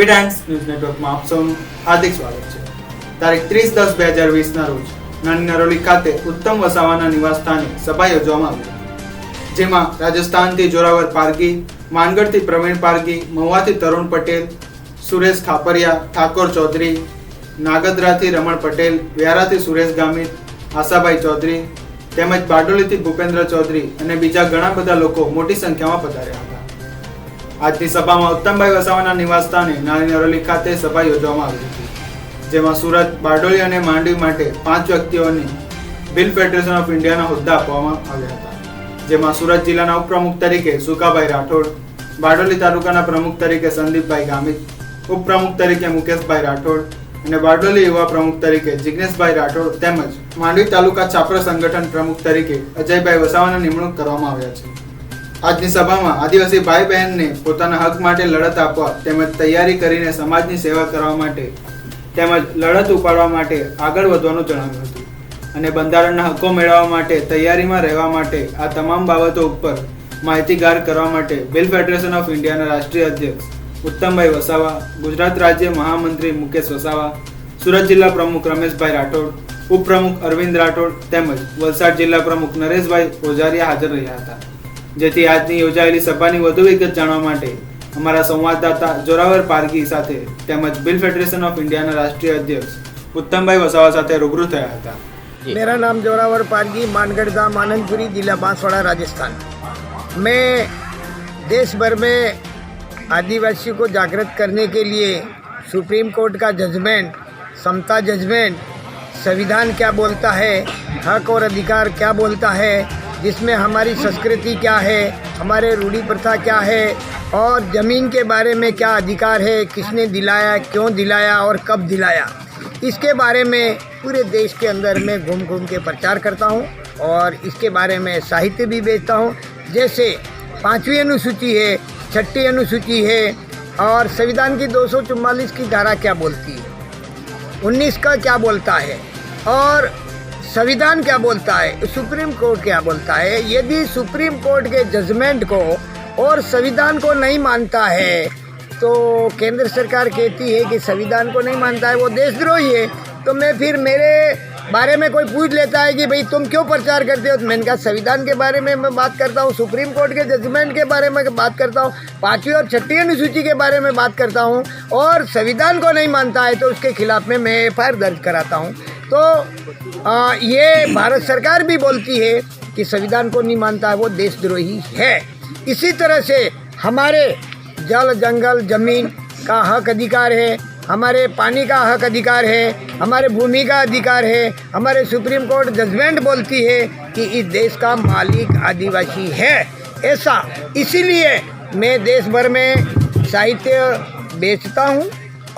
વી times news નેટવર્કમાં આપ સૌનું હાર્દિક સ્વાગત છે। તારીખ 30/10/2020ના રોજ નાની નરોલી ખાતે ઉત્તમ વસાવાના નિવાસસ્થાને સભા યોજવામાં આવી હતી, જેમાં રાજસ્થાનથી જોરાવર પારગી, માનગઢથી પ્રવીણ પારગી, મહુવાથી તરુણ પટેલ, સુરેશ ખાપરિયા, ઠાકોર ચૌધરી, નાગદરાથી રમણ પટેલ, વ્યારાથી સુરેશ ગામિત, આશાભાઈ ચૌધરી તેમજ બારડોલીથી ભૂપેન્દ્ર ચૌધરી અને બીજા ઘણા બધા લોકો મોટી સંખ્યામાં પધાર્યા હતા। આજની સભામાં ઉત્તમભાઈ વસાવાના નિવાસસ્થાને નાની નરોલી ખાતે સભા યોજવામાં આવી હતી, જેમાં સુરત, બારડોલી અને માંડવી માટે 5 વ્યક્તિઓને બિલ ફેડરેશન ઓફ ઇન્ડિયાના હોદ્દા આપવામાં આવ્યા હતા, જેમાં સુરત જિલ્લાના ઉપપ્રમુખ તરીકે સુકાભાઈ રાઠોડ, બારડોલી તાલુકાના પ્રમુખ તરીકે સંદીપભાઈ ગામિત, ઉપપ્રમુખ તરીકે મુકેશભાઈ રાઠોડ અને બારડોલી યુવા પ્રમુખ તરીકે જિગ્નેશભાઈ રાઠોડ તેમજ માંડવી તાલુકા છાપરા સંગઠન પ્રમુખ તરીકે અજયભાઈ વસાવાની નિમણૂક કરવામાં આવ્યા છે। આજની સભામાં આદિવાસી ભાઈ બહેનને પોતાના હક માટે લડત આપવા તેમજ તૈયારી કરીને સમાજની સેવા કરવા માટે તેમજ લડત ઉપાડવા માટે આગળ વધવાનું જણાવ્યું હતું અને બંધારણના હકો મેળવવા માટે તૈયારીમાં રહેવા માટે આ તમામ બાબતો ઉપર માહિતીગાર કરવા માટે બિલ ફેડરેશન ઓફ ઇન્ડિયાના રાષ્ટ્રીય અધ્યક્ષ ઉત્તમભાઈ વસાવા, ગુજરાત રાજ્ય મહામંત્રી મુકેશ વસાવા, સુરત જિલ્લા પ્રમુખ રમેશભાઈ રાઠોડ, ઉપપ્રમુખ અરવિંદ રાઠોડ તેમજ વલસાડ જિલ્લા પ્રમુખ નરેશભાઈ ઓજારિયા હાજર રહ્યા હતા। જેથી આજની યોજાયેલી સભાની વધુ વિગત જાણવા માટે અમારા સંવાદદાતા જોરાવર પારગી સાથે તેમજ બિલ ફેડરેશન ઓફ इंडिया राष्ट्रीय अध्यक्ष उत्तमभाई वसावा સાથે રૂબરૂ થયા હતા। मेरा नाम जोरावर पारगी, मानगढ़ धाम, आनंदपुरी जिला बांसवाड़ा, राजस्थान। मैं देश भर में आदिवासियों को जागृत करने के लिए सुप्रीम कोर्ट का जजमेंट, समता जजमेंट, संविधान क्या बोलता है, हक और अधिकार क्या बोलता है, जिसमें हमारी संस्कृति क्या है, हमारे रूढ़ी प्रथा क्या है और ज़मीन के बारे में क्या अधिकार है, किसने दिलाया, क्यों दिलाया और कब दिलाया, इसके बारे में पूरे देश के अंदर मैं घूम घूम के प्रचार करता हूँ और इसके बारे में साहित्य भी बेचता हूँ। जैसे 5वीं अनुसूची है, 6ठी अनुसूची है और संविधान की 244 की धारा क्या बोलती है, 19 का क्या बोलता है और संविधान क्या बोलता है, सुप्रीम कोर्ट क्या बोलता है। यदि सुप्रीम कोर्ट के जजमेंट को और संविधान को नहीं मानता है तो केंद्र सरकार कहती है कि संविधान को नहीं मानता है वो देशद्रोही है। तो मैं फिर मेरे बारे में कोई पूछ लेता है कि भाई तुम क्यों प्रचार करते हो, तो मैंने कहा संविधान के बारे में मैं बात करता हूँ, सुप्रीम कोर्ट के जजमेंट के बारे में बात करता हूँ, 5वीं और 6ठी अनुसूची के बारे में बात करता हूँ और संविधान को नहीं मानता है तो उसके खिलाफ में मैं FIR दर्ज कराता हूँ। तो ये भारत सरकार भी बोलती है कि संविधान को नहीं मानता है वो देशद्रोही है। इसी तरह से हमारे जल, जंगल, ज़मीन का हक अधिकार है, हमारे पानी का हक अधिकार है, हमारे भूमि का अधिकार है। हमारे सुप्रीम कोर्ट जजमेंट बोलती है कि इस देश का मालिक आदिवासी है। ऐसा इसीलिए मैं देश भर में साहित्य बेचता हूँ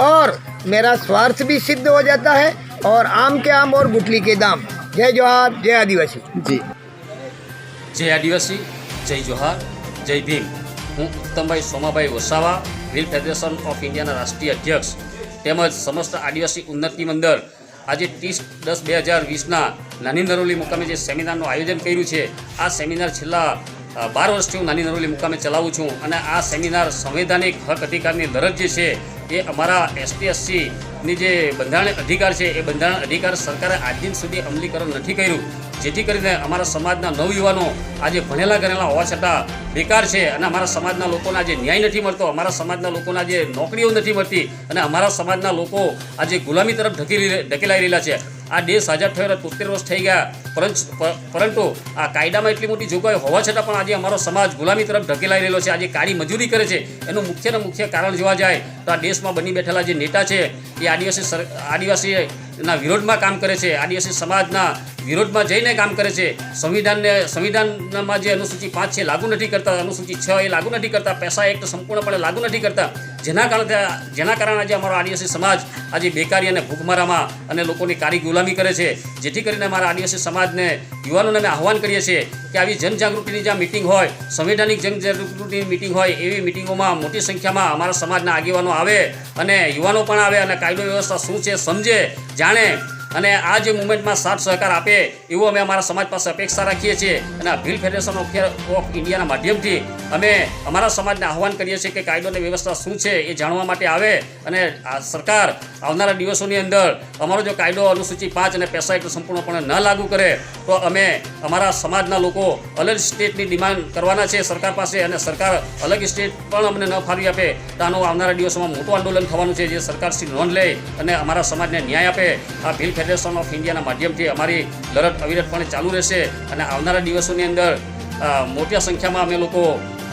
और मेरा स्वार्थ भी सिद्ध हो जाता है और आम के आम और गुठली के दाम। जय जोहार, जय आदिवासी। जी, जय आदिवासी, जय जोहार, जय भीम। हूँ Uttambhai Somabhai Vasava, Bhil federation of India राष्ट्रीय अध्यक्ष તેમજ સમસ્ત આદિવાસી ઉન્નતિ મંડળ આજે 30/10/2020ના નાની નરોલી મુકામે જે સેમિનારનું આયોજન કર્યું છે, આ સેમિનાર છેલ્લા 12 વર્ષથી હું નાની નરોલી મુકામે ચલાવું છું અને આ સેમિનાર સંવૈધાનિક હક અધિકારની લડત જે છે એ અમારા ST/SCની જે બંધારણ અધિકાર છે એ બંધારણ અધિકાર સરકારે આજ દિન સુધી અમલીકરણ નથી કર્યું, જેથી કરીને અમારા સમાજના નવયુવાનો આજે ભણેલા ગણેલા હોવા છતાં બેકાર છે અને અમારા સમાજના લોકોને આજે ન્યાય નથી મળતો, અમારા સમાજના લોકોને આજે નોકરીઓ નથી મળતી અને અમારા સમાજના લોકો આજે ગુલામી તરફ ઢકેલાઈ રહેલા છે। આ દેશ આઝાદ થયો 73 વર્ષ થઈ ગયા, પરંતુ આ કાયદામાં એટલી મોટી જોગવાઈ હોવા છતાં પણ આજે અમારો સમાજ ગુલામી તરફ ઢકેલાઈ રહેલો છે, આજે કાળી મજૂરી કરે છે। એનું મુખ્ય કારણ જોવા જાય તો આ દેશમાં બની બેઠેલા જે નેતા છે એ આદિવાસીના વિરોધમાં કામ કરે છે, આદિવાસી સમાજના વિરોધમાં જઈને કામ કરે છે। સંવિધાનમાં જે અનુસૂચિ 5 છે લાગુ નથી કરતા, અનુસૂચિ 6 એ લાગુ નથી કરતા, પૈસા એક્ટ સંપૂર્ણપણે લાગુ નથી કરતા, જેના કારણે આજે અમારો આદિવાસી સમાજ આજે બેકારી અને ભૂખમરામાં અને લોકોની કાળી ગુલામી કરે છે। જેથી કરીને અમારા આદિવાસી સમાજને યુવાનોને અમે આહવાન કરીએ છીએ કે આવી જનજાગૃતિની જ્યાં મિટિંગ હોય, સંવૈધાનિક જનજાગૃતિની મિટિંગ હોય, એવી મિટિંગોમાં મોટી સંખ્યામાં અમારા સમાજના આગેવાનો આવે અને યુવાનો પણ આવે અને કાયદો વ્યવસ્થા શું છે સમજે, જાણે અને આ જે મુવમેન્ટમાં સાથ સહકાર આપે એવું અમે અમારા સમાજ પાસે અપેક્ષા રાખીએ છીએ અને આ ભીલ ફેડરેશન ઓફ ઇન્ડિયાના માધ્યમથી અમે અમારા સમાજને આહવાન કરીએ છીએ કે કાયદો અને વ્યવસ્થા શું છે એ જાણવા માટે આવે અને આ સરકાર આવનારા દિવસોની અંદર અમારો જો કાયદો અનુસૂચિ 5 અને 65 સંપૂર્ણપણે ન લાગુ કરે તો અમે અમારા સમાજના લોકો અલગ સ્ટેટની ડિમાન્ડ કરવાના છે સરકાર પાસે અને સરકાર અલગ સ્ટેટ પણ અમને ન ફાળવી આપે તો આનું આવનારા દિવસોમાં મોટું આંદોલન થવાનું છે જે સરકારશ્રી નોંધ લે અને અમારા સમાજને ન્યાય આપે. આ ભીલ ફેડરેશન ઓફ ઇન્ડિયાના માધ્યમથી અમારી લડત અવિરતપણે ચાલુ રહેશે અને આવનારા દિવસોની અંદર મોટી સંખ્યામાં અમે લોકો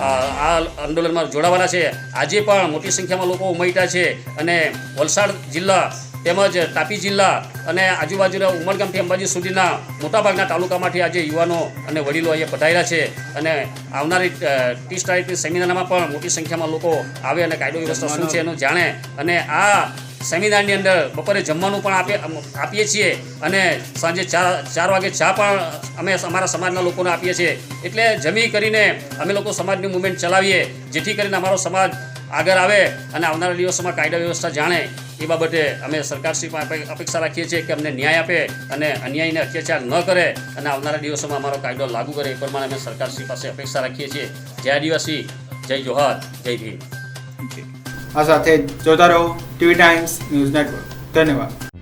આ આંદોલનમાં જોડાવાના છે. આજે પણ મોટી સંખ્યામાં લોકો ઉમટ્યા છે અને વલસાડ જિલ્લા તેમજ તાપી જિલ્લા અને આજુબાજુના ઉમરગામથી અંબાજી સુધીના મોટાભાગના તાલુકામાંથી આજે યુવાનો અને વડીલો અહીંયા પધાર્યા છે અને આવનારી 30 તારીખની સેમિનારમાં પણ મોટી સંખ્યામાં લોકો આવે અને કાયદો વ્યવસ્થા શું છે એનું જાણે અને આ સેમિનારની અંદર બપોરે જમવાનું પણ આપીએ છીએ અને સાંજે 4 વાગે ચા પણ અમે અમારા સમાજના લોકોને આપીએ છીએ. એટલે જમી કરીને અમે લોકો સમાજની મુવમેન્ટ ચલાવીએ જેથી કરીને અમારો સમાજ આગળ આવે અને આવનારા દિવસોમાં કાયદા વ્યવસ્થા જાણે એ બાબતે અમે સરકારશ્રી પણ અપેક્ષા રાખીએ છીએ કે અમને ન્યાય આપે અને અન્યાયને અત્યાચાર ન કરે અને આવનારા દિવસોમાં અમારો કાયદો લાગુ કરે એ પ્રમાણે અમે સરકારશ્રી પાસે અપેક્ષા રાખીએ છીએ. જય આદિવાસી, જય જોહાર, જય ભીમ. આ સાથે જોતા રહો ટીવી ટાઈમ્સ ન્યૂઝ નેટવર્ક. ધન્યવાદ.